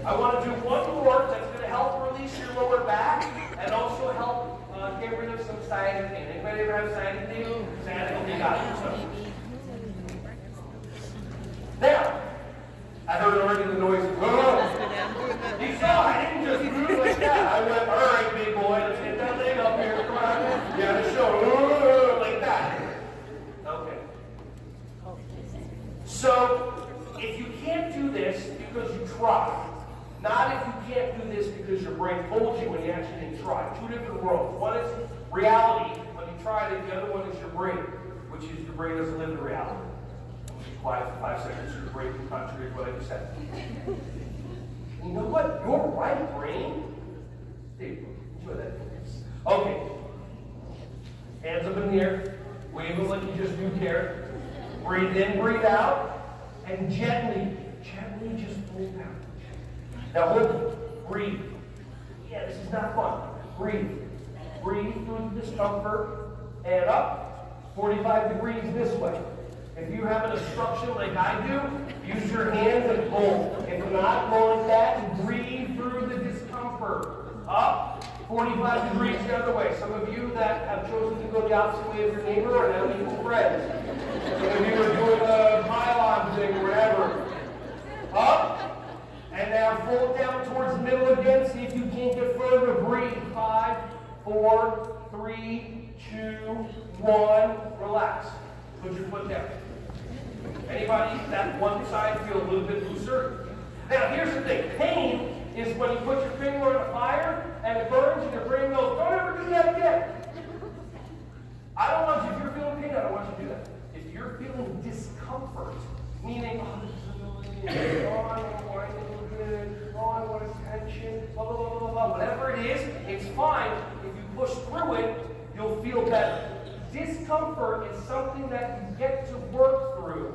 I want to do one more that's going to help release your lower back and also help get rid of some sciatic pain. Anybody ever have sciatic pain? Sciatic, okay, got it. So. Now, I heard already the noise. Oh, you saw, I didn't just move like that. I went, all right, big boy, let's get that leg up here. Come on. You got to show, like that. Okay. So, if you can't do this because you try, not if you can't do this because your brain told you when you actually didn't try. Two different worlds. One is reality when you tried it. The other one is your brain, which is your brain doesn't live in reality. Be quiet for 5 seconds so your brain can contradict what I just said. You know what? Your right brain. Dude, enjoy that. Okay. Hands up in the air. Wave them like you just do care. Breathe in, breathe out, and gently just pull down. Now hold it. Breathe. Yeah, this is not fun. Breathe. Breathe through the discomfort and up. 45 degrees this way. If you have an obstruction like I do, use your hands and pull. If not, pull like that and breathe through the discomfort. Up. 45 degrees the other way. Some of you that have chosen to go the opposite way of your neighbor are now equal friends. Some of you are doing a pylon thing or whatever. Up. And now fold down towards the middle again. See if you can't get further. Breathe. 5, 4, 3, 2, 1. Relax. Put your foot down. Anybody that one side feel a little bit looser? Now here's the thing. Pain is when you put your finger on a fire and it burns and your brain goes, don't ever do that again. I don't want you, if you're feeling pain, I don't want you to do that. If you're feeling discomfort, meaning, oh, this is annoying, oh, I don't want a little bit, oh, I want attention, blah, blah, blah, blah, blah. Whatever it is, it's fine. If you push through it, you'll feel better. Discomfort is something that you get to work through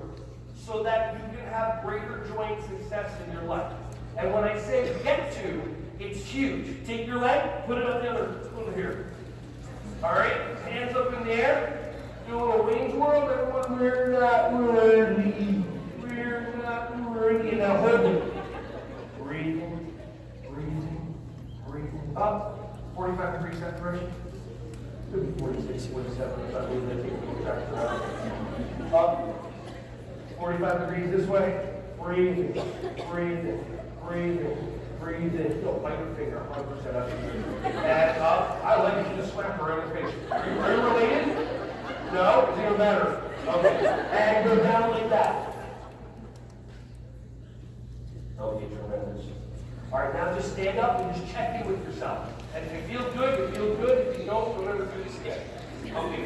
so that you can have greater joint success in your life. And when I say get to, it's huge. Take your leg, put it up the other, over here. All right, hands up in the air. Do a little wings whirl. Everyone, we're not worthy. We're not worthy. Now hold it. Breathing, breathing, breathing. Up. 45 degree separation. Could be 46, 47. If I leave that, take a little track around. Up. 45 degrees this way. Breathing, breathing, breathing, breathing. Don't bite your finger. 100% up. And up. I like you to just slap her in the face. Are you related? No? It's even better. Okay. And go down like that. Okay, tremendous. All right, now just stand up and just check in with yourself. And if you feel good, you feel good. If you don't ever do this again. Okay,